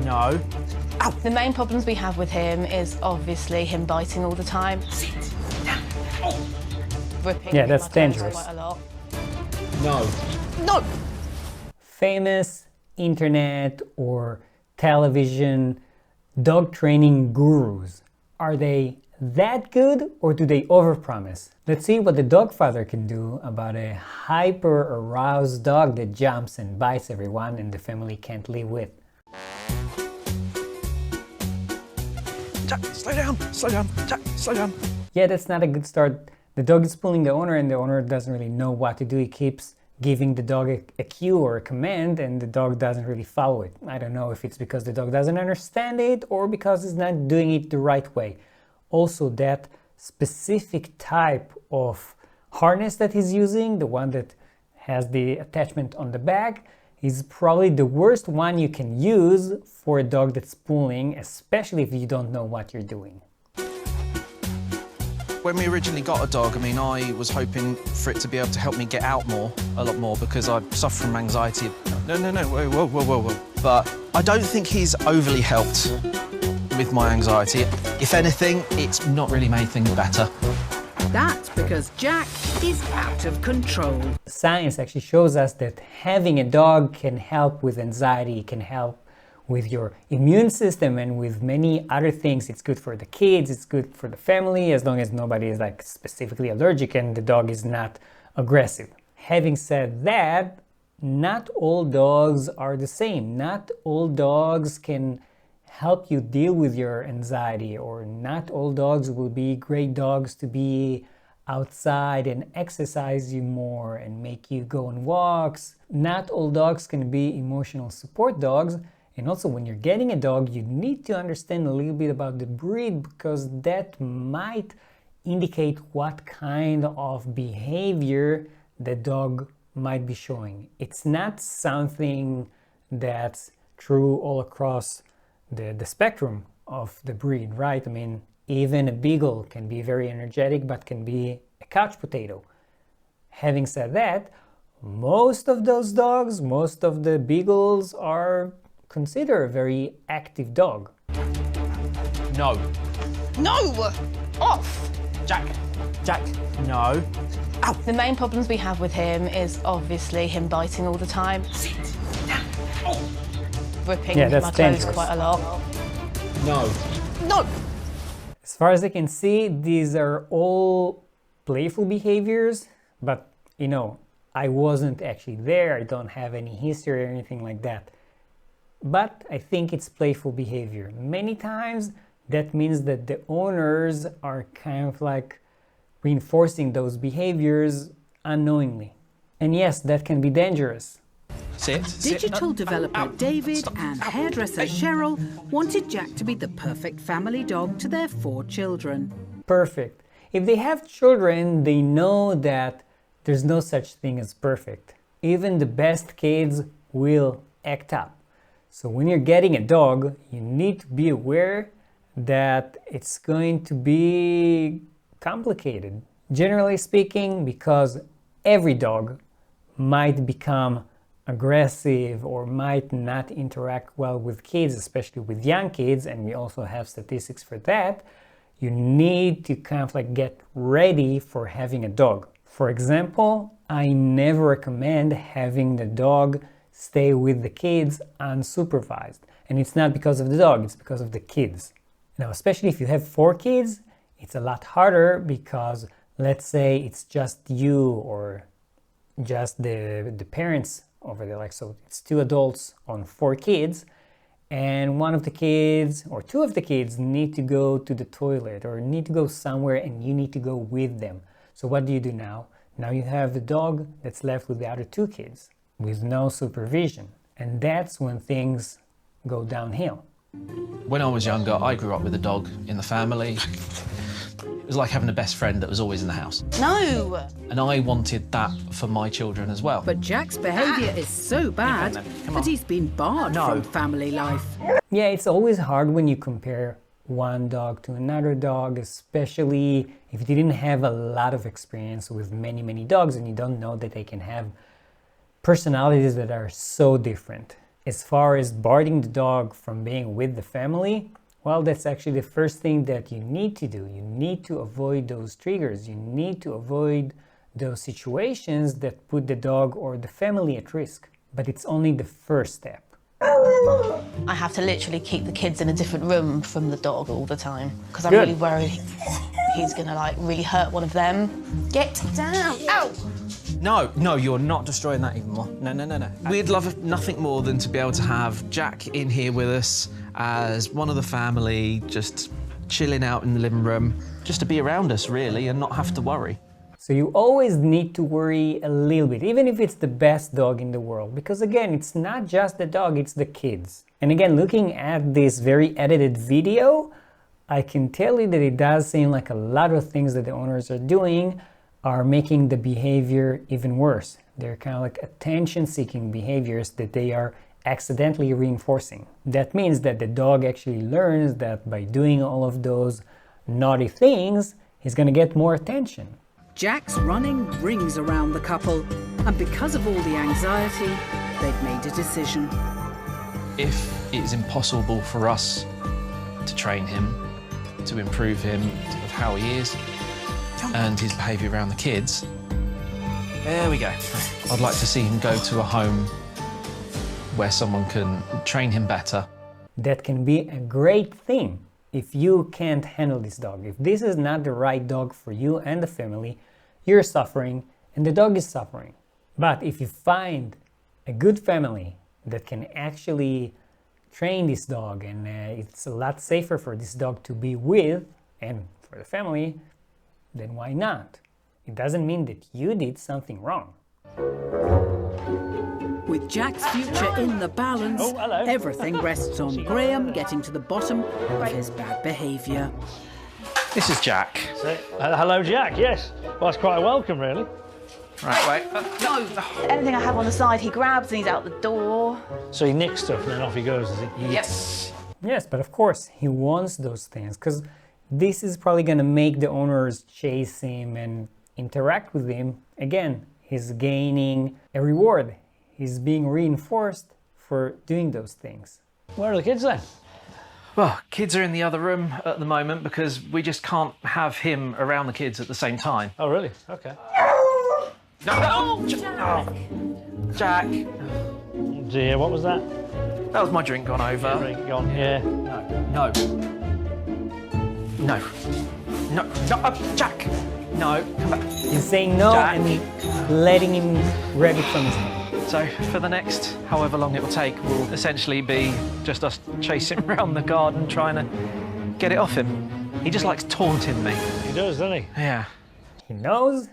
No. Ow! The main problems we have with him is obviously him biting all the time. Sit down. Oh. Ripping Yeah, that's my toes dangerous. quite a lot. No. No! Famous internet or television dog training gurus, are they that good or do they overpromise? Let's see what the dog father can do about a hyper-aroused dog that jumps and bites everyone and the family can't live with. Jack, slow down, slow down, Jack, slow down. Yeah, that's not a good start. The dog is pulling the owner and the owner doesn't really know what to do. He keeps giving the dog a cue or a command and the dog doesn't really follow it. I don't know if it's because the dog doesn't understand it or because it's not doing it the right way. Also, that specific type of harness that he's using, the one that has the attachment on the back, is probably the worst one you can use for a dog that's pulling, especially if you don't know what you're doing. When we originally got a dog, I mean, I was hoping for it to be able to help me get out a lot more, because I suffer from anxiety. No, whoa. But I don't think he's overly helped with my anxiety. If anything, it's not really made things better. That's because Jack is out of control. Science actually shows us that having a dog can help with anxiety, can help with your immune system and with many other things. It's good for the kids, it's good for the family, as long as nobody is like specifically allergic and the dog is not aggressive. Having said that, not all dogs are the same. Not all dogs can help you deal with your anxiety, or not all dogs will be great dogs to be outside and exercise you more and make you go on walks. Not all dogs can be emotional support dogs. And also, when you're getting a dog, you need to understand a little bit about the breed, because that might indicate what kind of behavior the dog might be showing. It's not something that's true all across the spectrum of the breed, right? I mean, even a beagle can be very energetic, but can be a couch potato. Having said that, most of those dogs, most of the beagles are considered a very active dog. No. No! Off! Jack, no. Ow! The main problems we have with him is obviously him biting all the time. Sit down. Oh. Ripping Yeah, that's my toes dangerous. quite a lot. No. No! As far as I can see, these are all playful behaviors, but you know, I wasn't actually there. I don't have any history or anything like that. But I think it's playful behavior. Many times that means that the owners are kind of like reinforcing those behaviors unknowingly. And yes, that can be dangerous. Sit. Digital developer David and hairdresser Cheryl wanted Jack to be the perfect family dog to their 4 children. Perfect. If they have children, they know that there's no such thing as perfect. Even the best kids will act up. So when you're getting a dog, you need to be aware that it's going to be complicated. Generally speaking, because every dog might become aggressive or might not interact well with kids, especially with young kids, and we also have statistics for that, you need to kind of like get ready for having a dog. For example, I never recommend having the dog stay with the kids unsupervised. And it's not because of the dog, it's because of the kids. Now, especially if you have 4 kids, it's a lot harder because let's say it's just you or just the parents over there. Like, so it's 2 adults on 4 kids, and one of the kids or 2 of the kids need to go to the toilet or need to go somewhere and you need to go with them. So what do you do now? Now you have the dog that's left with the other 2 kids with no supervision. And that's when things go downhill. When I was younger, I grew up with a dog in the family. It was like having a best friend that was always in the house. No! And I wanted that for my children as well. But Jack's behaviour is so bad that he's been barred from family life. Yeah, it's always hard when you compare one dog to another dog, especially if you didn't have a lot of experience with many dogs and you don't know that they can have personalities that are so different. As far as barring the dog from being with the family, well, that's actually the first thing that you need to do. You need to avoid those triggers. You need to avoid those situations that put the dog or the family at risk. But it's only the first step. I have to literally keep the kids in a different room from the dog all the time because I'm really worried he's gonna like really hurt one of them. Get down! Ow! No, you're not destroying that even more. No. We'd love nothing more than to be able to have Jack in here with us as one of the family, just chilling out in the living room, just to be around us, really, and not have to worry. So you always need to worry a little bit, even if it's the best dog in the world, because again, it's not just the dog, it's the kids. And again, looking at this very edited video, I can tell you that it does seem like a lot of things that the owners are doing are making the behavior even worse. They're kind of like attention-seeking behaviors that they are accidentally reinforcing. That means that the dog actually learns that by doing all of those naughty things, he's going to get more attention. Jack's running rings around the couple, and because of all the anxiety, they've made a decision. If it is impossible for us to train him, to improve him of how he is and his behaviour around the kids, there we go. I'd like to see him go to a home where someone can train him better. That can be a great thing if you can't handle this dog. If this is not the right dog for you and the family, you're suffering and the dog is suffering. But if you find a good family that can actually train this dog and it's a lot safer for this dog to be with and for the family, then why not? It doesn't mean that you did something wrong. With Jack's future in the balance, everything rests on Graeme getting to the bottom of his bad behaviour. This is Jack. Hello, Jack, yes. Well, that's quite a welcome, really. Right, wait. No! Anything I have on the side, he grabs and he's out the door. So he nicks stuff and then off he goes, does he? Yes. Yes, but of course, he wants those things because this is probably going to make the owners chase him and interact with him. Again, he's gaining a reward. He's being reinforced for doing those things. Where are the kids then? Well, kids are in the other room at the moment because we just can't have him around the kids at the same time. Oh, really? Okay. No! Jack! Oh dear, what was that? That was my drink gone over. Drink gone, yeah. No, Jack! No, come back. He's saying no Jack. and letting him grab it from his hand. So for the next however long it will take, will essentially be just us chasing around the garden trying to get it off him. He just likes taunting me. He does, doesn't he? Yeah. He knows?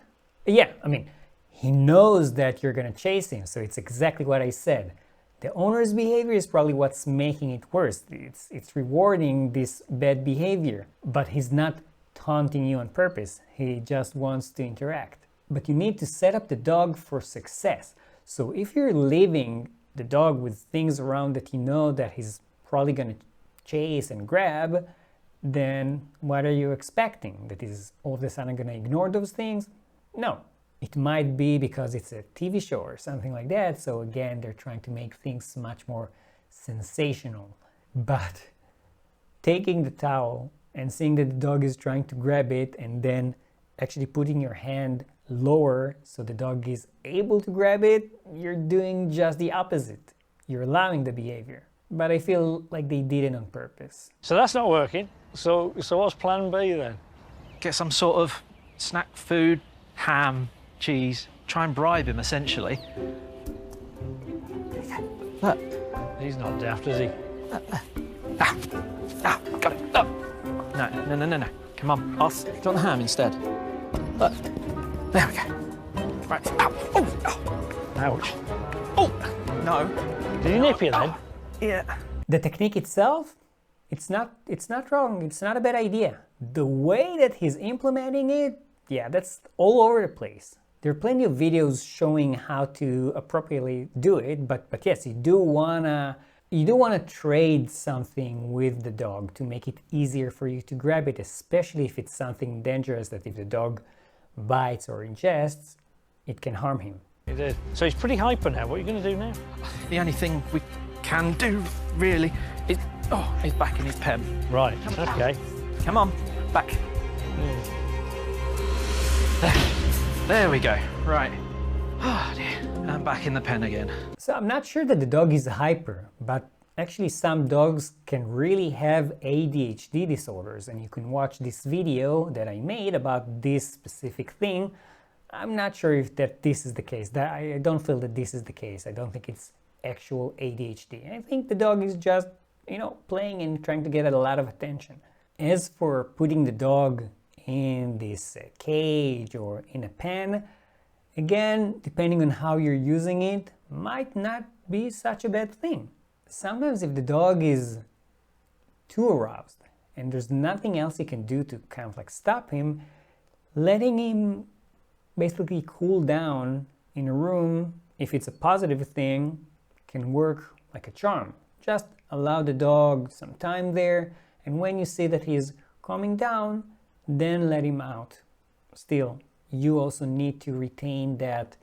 Yeah, I mean, he knows that you're going to chase him, so it's exactly what I said. The owner's behavior is probably what's making it worse. It's rewarding this bad behavior, but he's not taunting you on purpose. He just wants to interact. But you need to set up the dog for success. So if you're leaving the dog with things around that you know that he's probably going to chase and grab, then what are you expecting? That he's all of a sudden going to ignore those things? No. It might be because it's a TV show or something like that. So again, they're trying to make things much more sensational. But taking the towel and seeing that the dog is trying to grab it and then actually putting your hand lower so the dog is able to grab it, you're doing just the opposite. You're allowing the behavior. But I feel like they did it on purpose. So that's not working. So what's plan B then? Get some sort of snack food, ham, cheese, try and bribe him essentially. Look. He's not daft, is he? Got it. Look. No. Come on, off. Do you want the ham instead? Look. There we go. Right. Ow. Oh. Ouch. Oh. No. Did he nip you then? Yeah. The technique itself, it's not wrong. It's not a bad idea. The way that he's implementing it, yeah, that's all over the place. There are plenty of videos showing how to appropriately do it, but yes, you do wanna trade something with the dog to make it easier for you to grab it, especially if it's something dangerous that if the dog bites or ingests, it can harm him. He did. So he's pretty hyper now. What are you going to do now? The only thing we can do, really. He's back in his pen. Right, OK. Come on, back. There we go. Right. Oh, dear. I'm back in the pen again. So I'm not sure that the dog is hyper, but actually some dogs can really have ADHD disorders, and you can watch this video that I made about this specific thing. I'm not sure if this is the case. I don't feel that this is the case. I don't think it's actual ADHD. I think the dog is just, you know, playing and trying to get a lot of attention. As for putting the dog in this cage or in a pen, again, depending on how you're using it, might not be such a bad thing. Sometimes if the dog is too aroused and there's nothing else you can do to kind of like stop him, letting him basically cool down in a room, if it's a positive thing, can work like a charm. Just allow the dog some time there, and when you see that he's calming down, then let him out. Still, you also need to retain that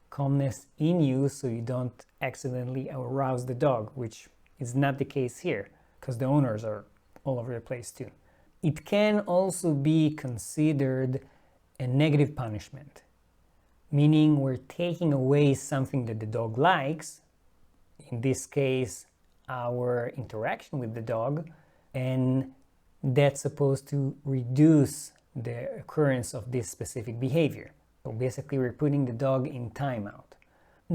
calmness in you so you don't accidentally arouse the dog, which is not the case here, because the owners are all over the place too. It can also be considered a negative punishment, meaning we're taking away something that the dog likes, in this case, our interaction with the dog, and that's supposed to reduce the occurrence of this specific behavior. So basically we're putting the dog in timeout.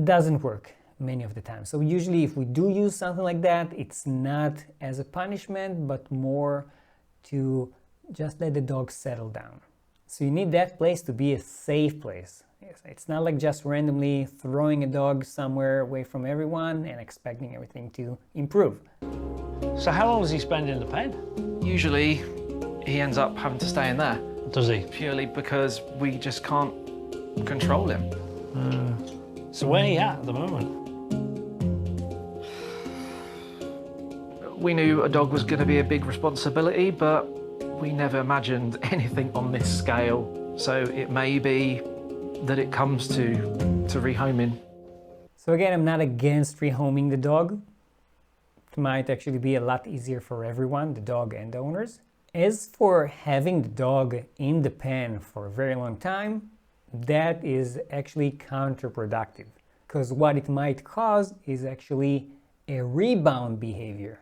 Doesn't work many of the time. So usually if we do use something like that, it's not as a punishment, but more to just let the dog settle down. So you need that place to be a safe place. It's not like just randomly throwing a dog somewhere away from everyone and expecting everything to improve. So how long does he spend in the pen? Usually, he ends up having to stay in there. Does he? Purely because we just can't control him. So where are you at the moment? We knew a dog was going to be a big responsibility, but we never imagined anything on this scale. So it may be that it comes to rehoming. So again, I'm not against rehoming the dog. It might actually be a lot easier for everyone, the dog and the owners. As for having the dog in the pen for a very long time, that is actually counterproductive, because what it might cause is actually a rebound behavior.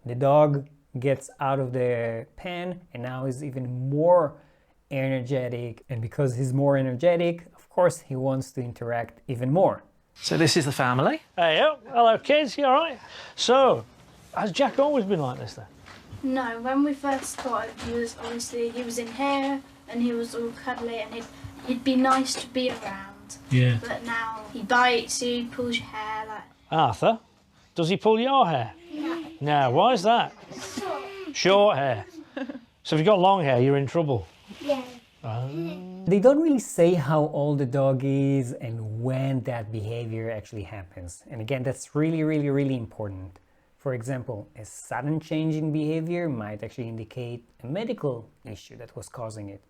The dog gets out of the pen and now is even more energetic, and because he's more energetic, of course he wants to interact even more. So this is the family. Hey, hello kids, you all right? So, has Jack always been like this then? No, when we first got him, he was in here and he was all cuddly and he'd be nice to be around. Yeah. But now he bites you, pulls your hair like... Arthur, does he pull your hair? No. No, why is that? Short hair. So if you've got long hair, you're in trouble. Yeah. They don't really say how old the dog is and when that behavior actually happens. And again, that's really, really, really important. For example, a sudden change in behavior might actually indicate a medical issue that was causing it.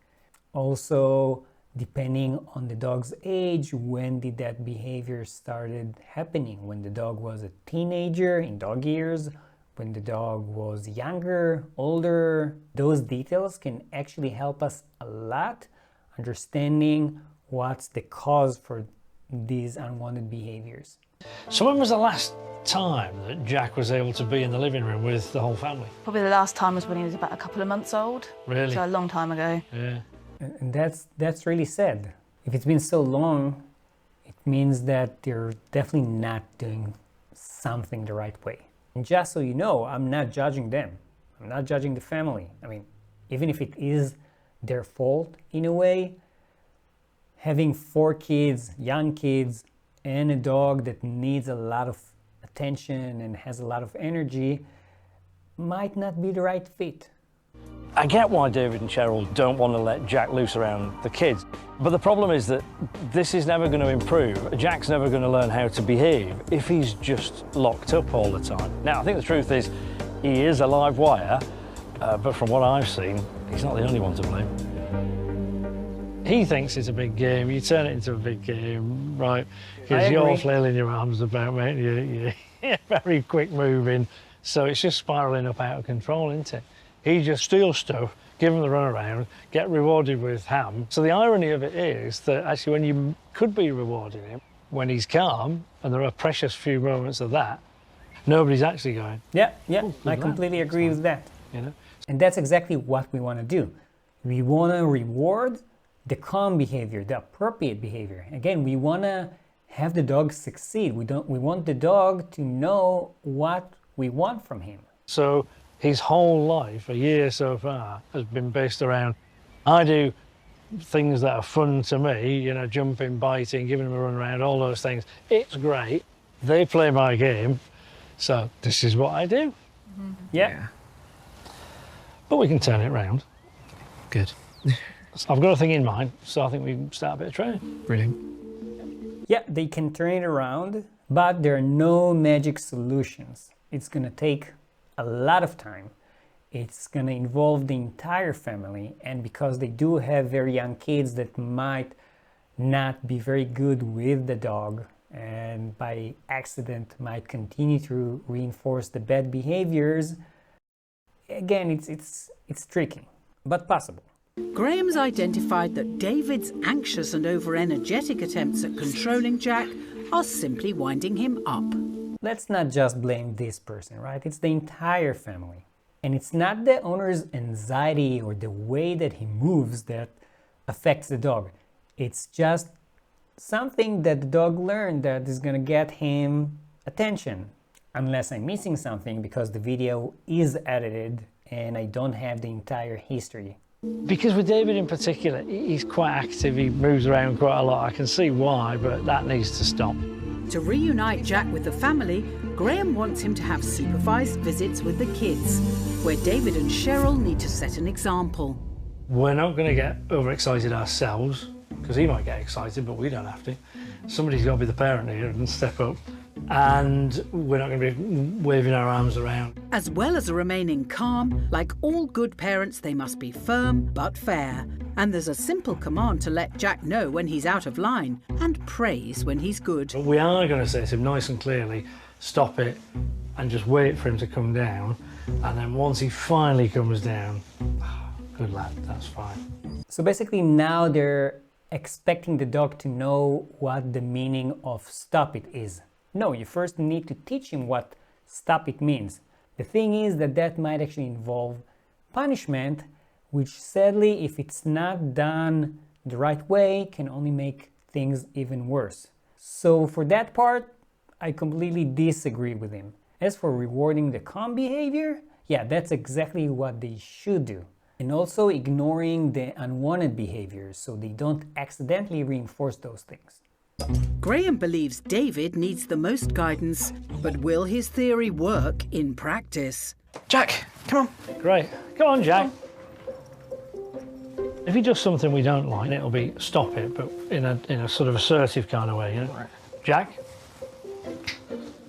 Also, depending on the dog's age, when did that behavior started happening? When the dog was a teenager in dog years, when the dog was younger, older. Those details can actually help us a lot understanding what's the cause for these unwanted behaviors. So when was the last time that Jack was able to be in the living room with the whole family? Probably the last time was when he was about a couple of months old. Really? So a long time ago. Yeah. And that's really sad. If it's been so long, it means that they're definitely not doing something the right way. And just so you know, I'm not judging them. I'm not judging the family. I mean, even if it is their fault in a way, having 4 kids, young kids, and a dog that needs a lot of attention and has a lot of energy might not be the right fit. I get why David and Cheryl don't want to let Jack loose around the kids, but the problem is that this is never going to improve. Jack's never going to learn how to behave if he's just locked up all the time. Now, I think the truth is he is a live wire, but from what I've seen, he's not the only one to blame. He thinks it's a big game. You turn it into a big game, right? Because you're flailing your arms about, mate. very quick moving, so it's just spiralling up out of control, isn't it? He just steals stuff, give him the runaround, get rewarded with ham. So the irony of it is that actually when you could be rewarding him, when he's calm, and there are precious few moments of that, nobody's actually going, yeah, I completely agree with that. You know? And that's exactly what we want to do. We want to reward the calm behavior, the appropriate behavior. Again, we want to have the dog succeed. We want the dog to know what we want from him. So his whole life, a year so far, has been based around, I do things that are fun to me, you know, jumping, biting, giving them a run around, all those things. It's great. They play my game, so this is what I do. Mm-hmm. Yeah. But we can turn it around. Good. I've got a thing in mind, so I think we can start a bit of training. Brilliant. Yeah, they can turn it around, but there are no magic solutions. It's going to take a lot of time. It's going to involve the entire family, and because they do have very young kids that might not be very good with the dog and by accident might continue to reinforce the bad behaviors, again, it's tricky, but possible. Graeme's identified that David's anxious and over-energetic attempts at controlling Jack are simply winding him up. Let's not just blame this person, right? It's the entire family. And it's not the owner's anxiety or the way that he moves that affects the dog. It's just something that the dog learned that is going to get him attention. Unless I'm missing something because the video is edited and I don't have the entire history. Because with David in particular, he's quite active, he moves around quite a lot. I can see why, but that needs to stop. To reunite Jack with the family, Graeme wants him to have supervised visits with the kids, where David and Cheryl need to set an example. We're not going to get overexcited ourselves, because he might get excited, but we don't have to. Somebody's got to be the parent here and step up. And we're not going to be waving our arms around. As well as remaining calm, like all good parents, they must be firm but fair. And there's a simple command to let Jack know when he's out of line and praise when he's good. But we are going to say to him nice and clearly, stop it, and just wait for him to come down. And then once he finally comes down, good lad, that's fine. So basically now they're expecting the dog to know what the meaning of stop it is. No, you first need to teach him what stop it means. The thing is that might actually involve punishment, which sadly, if it's not done the right way, can only make things even worse. So for that part, I completely disagree with him. As for rewarding the calm behavior, yeah, that's exactly what they should do. And also ignoring the unwanted behaviors so they don't accidentally reinforce those things. Graeme believes David needs the most guidance, but will his theory work in practice? Jack, come on. Great. Come on, Jack. If he does something we don't like, it'll be stop it, but in a sort of assertive kind of way, you know? Right. Jack,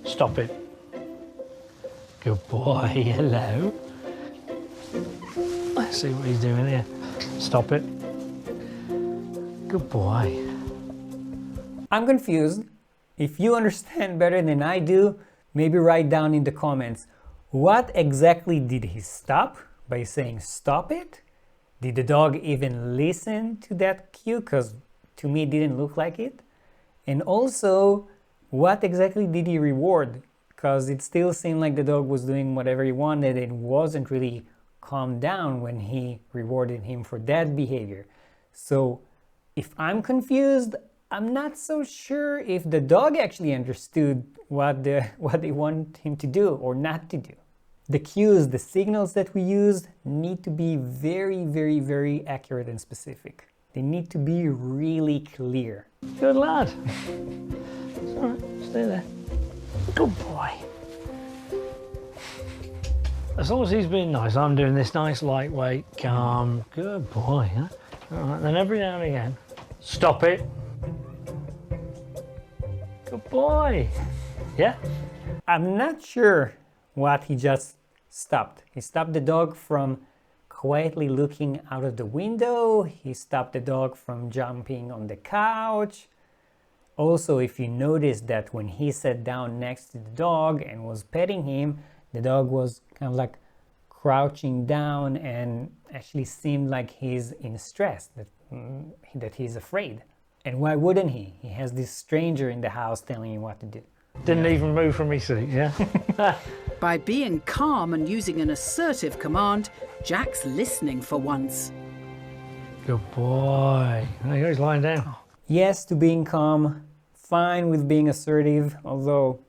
stop it. Good boy, hello. Let's see what he's doing here. Stop it. Good boy. I'm confused. If you understand better than I do, maybe write down in the comments, what exactly did he stop by saying stop it? Did the dog even listen to that cue? Because to me it didn't look like it. And also, what exactly did he reward? Because it still seemed like the dog was doing whatever he wanted and wasn't really calmed down when he rewarded him for that behavior. So if I'm confused, I'm not so sure if the dog actually understood what they want him to do or not to do. The cues, the signals that we use need to be very, very, very accurate and specific. They need to be really clear. Good lad. It's all right, stay there. Good boy. As long as he's being nice, I'm doing this nice, lightweight, calm, good boy, huh? All right, then every now and again, stop it. Good boy. Yeah? I'm not sure what he just stopped. He stopped the dog from quietly looking out of the window. He stopped the dog from jumping on the couch. Also, if you notice that when he sat down next to the dog and was petting him, the dog was kind of like crouching down and actually seemed like he's in stress, that he's afraid. And why wouldn't he? He has this stranger in the house telling him what to do. Didn't even move from his seat, yeah? By being calm and using an assertive command, Jack's listening for once. Good boy. There you go, he's lying down. Yes to being calm, fine with being assertive, although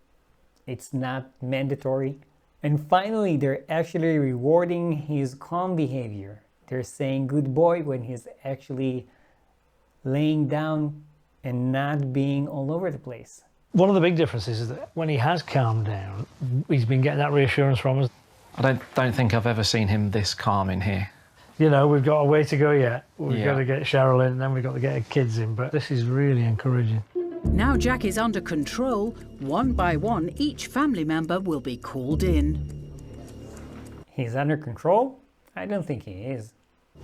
it's not mandatory. And finally, they're actually rewarding his calm behavior. They're saying good boy when he's actually laying down and not being all over the place. One of the big differences is that when he has calmed down, he's been getting that reassurance from us. I don't think I've ever seen him this calm in here. You know, we've got a way to go yet. We've got Yeah. to get Cheryl in, and then we've got to get our kids in, but this is really encouraging. Now Jack is under control, one by one, each family member will be called in. He's under control? I don't think he is.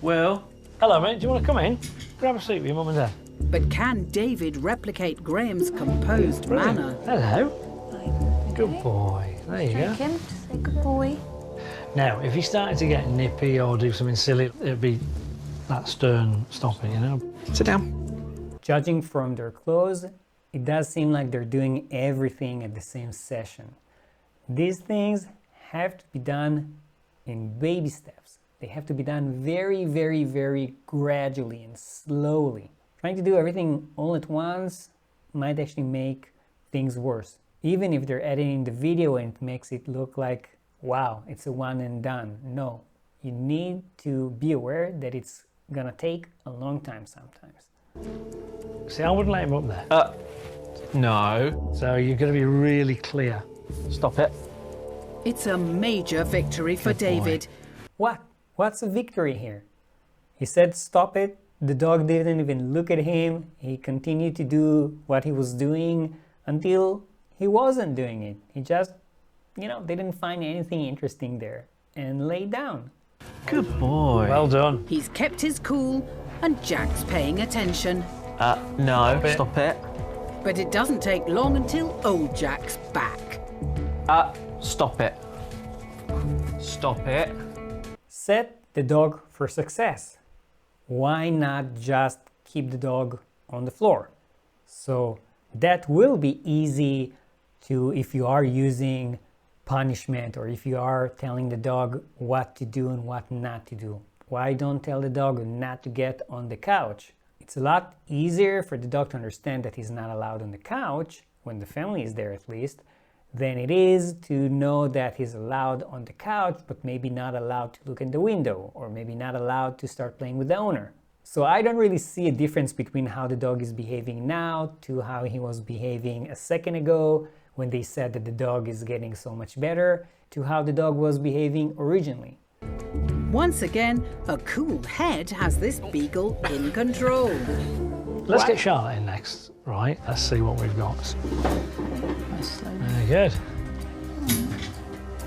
Well, Hello, mate. Do you want to come in? Grab a seat with your mum and dad. But can David replicate Graeme's composed manner? Hello. Good boy. There you go. Him, say good boy. Now, if he started to get nippy or do something silly, it'd be that stern stopping, you know? sit down. Judging from their clothes, it does seem like they're doing everything at the same session. These things have to be done in baby steps. They have to be done very, very, very gradually and slowly. Trying to do everything all at once might actually make things worse. Even if they're editing the video and it makes it look like, wow, it's a one and done. No, you need to be aware that it's gonna take a long time sometimes. See, I wouldn't let him up there. No. So you've got to be really clear. Stop it. It's a major victory for Good boy. David. What? What's a victory here? He said stop it. The dog didn't even look at him. He continued to do what he was doing until he wasn't doing it. He just, didn't find anything interesting there and lay down. Good boy. Well done. He's kept his cool and Jack's paying attention. No, stop it. But it doesn't take long until old Jack's back. Stop it. Stop it. Set the dog for success. Why not just keep the dog on the floor? So that will be easy to, if you are using punishment or if you are telling the dog what to do and what not to do. Why don't tell the dog not to get on the couch? It's a lot easier for the dog to understand that he's not allowed on the couch, when the family is there at least, than it is to know that he's allowed on the couch, but maybe not allowed to look in the window, or maybe not allowed to start playing with the owner. So I don't really see a difference between how the dog is behaving now to how he was behaving a second ago, when they said that the dog is getting so much better, to how the dog was behaving originally. Once again, a cool head has this beagle in control. Let's get Charlotte in next, right? Let's see what we've got. Very good.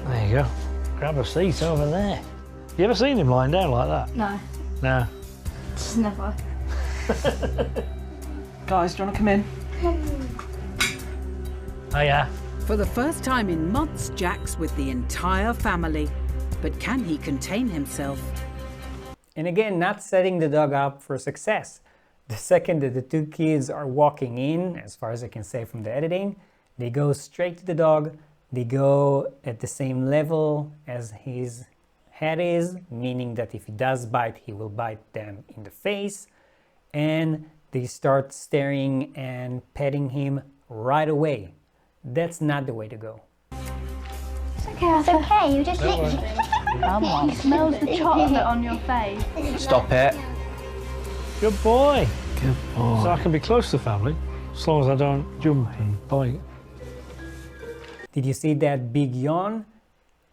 There you go. Grab a seat over there. You ever seen him lying down like that? No, No. just never. Guys, do you want to come in? Oh yeah. For the first time in months, Jack's with the entire family. But can he contain himself? And again, not setting the dog up for success. The second that the two kids are walking in, as far as I can say from the editing, they go straight to the dog. They go at the same level as his head is, meaning that if he does bite, he will bite them in the face. And they start staring and petting him right away. That's not the way to go. It's okay, you just licked him. Come on. He smells the chocolate on your face. Stop it. Good boy. Good boy. So I can be close to family, as long as I don't jump and bite. Did you see that big yawn?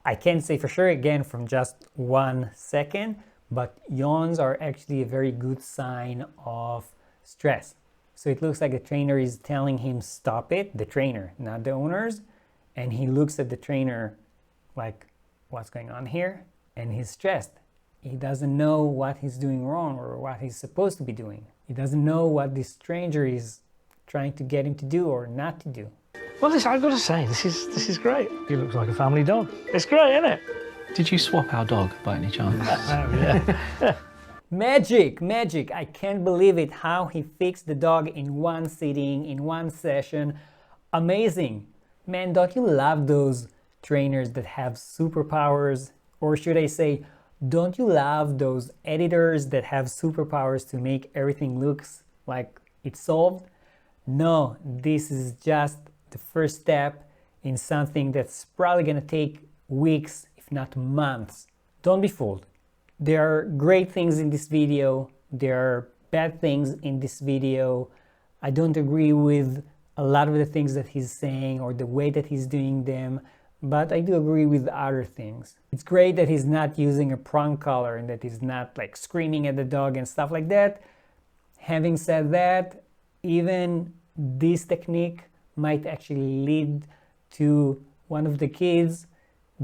I can't say for sure again from just 1 second, but yawns are actually a very good sign of stress. So it looks like the trainer is telling him stop it, the trainer, not the owners. And he looks at the trainer like, what's going on here? And he's stressed. He doesn't know what he's doing wrong or what he's supposed to be doing. He doesn't know what this stranger is trying to get him to do or not to do. Well, I've got to say, this is great. He looks like a family dog. It's great, isn't it? Did you swap our dog by any chance? Yeah. Magic, magic. I can't believe it how he fixed the dog in one sitting, in one session. Amazing. Man, don't you love those trainers that have superpowers? Or should I say, don't you love those editors that have superpowers to make everything looks like it's solved? No, this is just the first step in something that's probably gonna take weeks, if not months. Don't be fooled. There are great things in this video, there are bad things in this video. I don't agree with a lot of the things that he's saying or the way that he's doing them, but I do agree with other things. It's great that he's not using a prong collar and that he's not like screaming at the dog and stuff like that. Having said that, even this technique might actually lead to one of the kids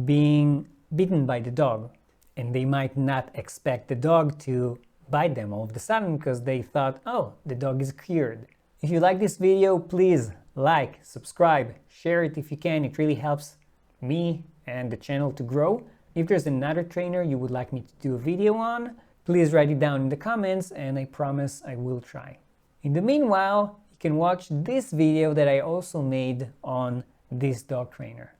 being bitten by the dog. And they might not expect the dog to bite them all of a sudden because they thought, oh, the dog is cured. If you like this video, please like, subscribe, share it if you can. It really helps me and the channel to grow. If there's another trainer you would like me to do a video on, please write it down in the comments and I promise I will try. In the meanwhile, you can watch this video that I also made on this dog trainer.